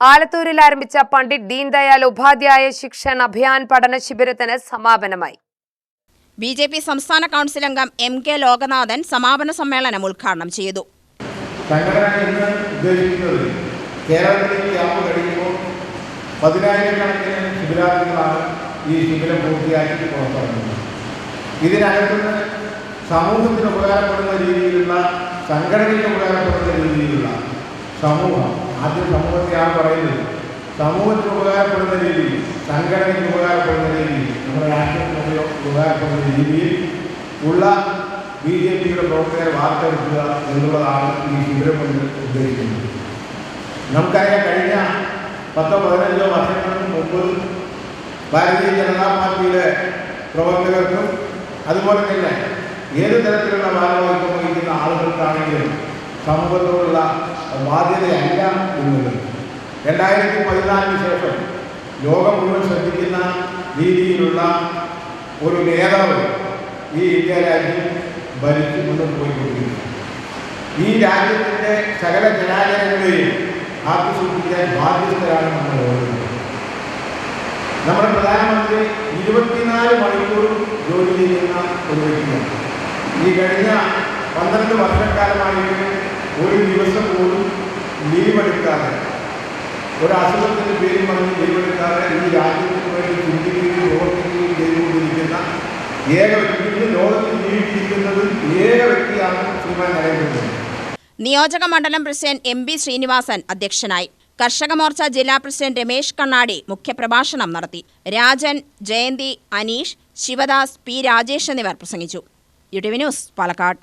ആലത്തൂരിൽ ആരംഭിച്ച പണ്ഡിറ്റ് ദീൻദയാൽ ഉപാധ്യായ ശിക്ഷൺ അഭിയാൻ പഠന ശിബിരത്തിന് സമാപനമായി. ബി.ജെ.പി. സംസ്ഥാന കൗൺസിൽ അംഗം M.K. ലോകനാഥൻ സമാപന സമ്മേളനം ഉദ്ഘാടനം ചെയ്തു. കേരളത്തിൽ ക്യാമ്പ് കഴിയുമ്പോൾ 10,000-കണക്കിന് ശിബിരാർത്ഥികളാണ് ഈ ശിബിരം പൂർത്തിയാക്കി പുറത്തിറങ്ങുന്നത്. ഇതിനകത്തുനിന്ന് സമൂഹത്തിന് ഉപകാരപ്പെടുന്ന രീതിയിലുള്ള, സംഘടനയ്ക്ക് ഉപകാരപ്പെടുന്ന രീതിയിലുള്ള സമൂഹം, ആദ്യം സമൂഹത്തെയാണ് പറയുന്നത്, സമൂഹത്തിന് ഉപകാരപ്പെടുന്ന രീതിയിൽ, സംഘടനയ്ക്ക് ഉപകാരപ്പെടുന്ന രീതിയിൽ, നമ്മുടെ രാഷ്ട്രീയത്തിന് ഉപകാരപ്പെടുന്ന രീതിയിൽ ഉള്ള ബി.ജെ.പിയുടെ പ്രവർത്തകരെ വാർത്തെടുക്കുക എന്നുള്ളതാണ് ഈ ശിബിരം കൊണ്ട് ഉദ്ദേശിക്കുന്നത്. നമുക്കറിയാം, കഴിഞ്ഞ 10-15 വർഷങ്ങൾക്ക് മുമ്പ് ഭാരതീയ ജനതാ പാർട്ടിയുടെ പ്രവർത്തകർക്കും അതുപോലെ തന്നെ ഏത് തരത്തിലുള്ള ഭാരവാഹിത്വം വഹിക്കുന്ന ആളുകൾക്കാണെങ്കിലും സമൂഹത്തോടുള്ള ബാധ്യതയല്ല എന്നുള്ളത് 2014 ശേഷം ലോകം മുഴുവൻ ശ്രദ്ധിക്കുന്ന രീതിയിലുള്ള ഒരു നേതാവ് ഈ ഇന്ത്യ രാജ്യം ഭരിച്ചു മുന്നോട്ട് പോയിക്കൊണ്ടിരിക്കുന്നു. ഈ രാജ്യത്തിൻ്റെ സകല ജനാചരണങ്ങളെയും ആക്കി സൂക്ഷിക്കാൻ ബാധ്യസ്ഥരാണ് നമ്മൾ ഓരോരുത്തരും. നമ്മുടെ പ്രധാനമന്ത്രി 24 മണിക്കൂറും ജോലി ചെയ്യുന്ന ഒരു വ്യക്തിയാണ്. ഈ കഴിഞ്ഞ 12 വർഷക്കാലമായിട്ട് ഒരു ദിവസം പോലും ലീവെടുക്കാതെ, ഒരു അസുഖത്തിൻ്റെ പേരും പറഞ്ഞ് ലീവെടുക്കാതെ ഈ രാജ്യത്തിന് വേണ്ടി ചിന്തിക്കുകയും പ്രവർത്തിക്കുകയും ചെയ്തുകൊണ്ടിരിക്കുന്ന ഏക വ്യക്തി, ലോകത്തിൽ ജീവിച്ചിരിക്കുന്നത് ഏക വ്യക്തിയാണ് ശ്രീമാൻ നരേന്ദ്രമോദി. നിയോജക മണ്ഡലം പ്രസിഡന്റ് M.B. ശ്രീനിവാസൻ അധ്യക്ഷനായി. കർഷക മോർച്ച ജില്ലാ പ്രസിഡന്റ് രമേശ് കണ്ണാടി മുഖ്യപ്രഭാഷണം നടത്തി. രാജൻ, ജയന്തി, അനീഷ്, ശിവദാസ്, P. രാജേഷ് എന്നിവർ പ്രസംഗിച്ചു. UTV news, Palakkad.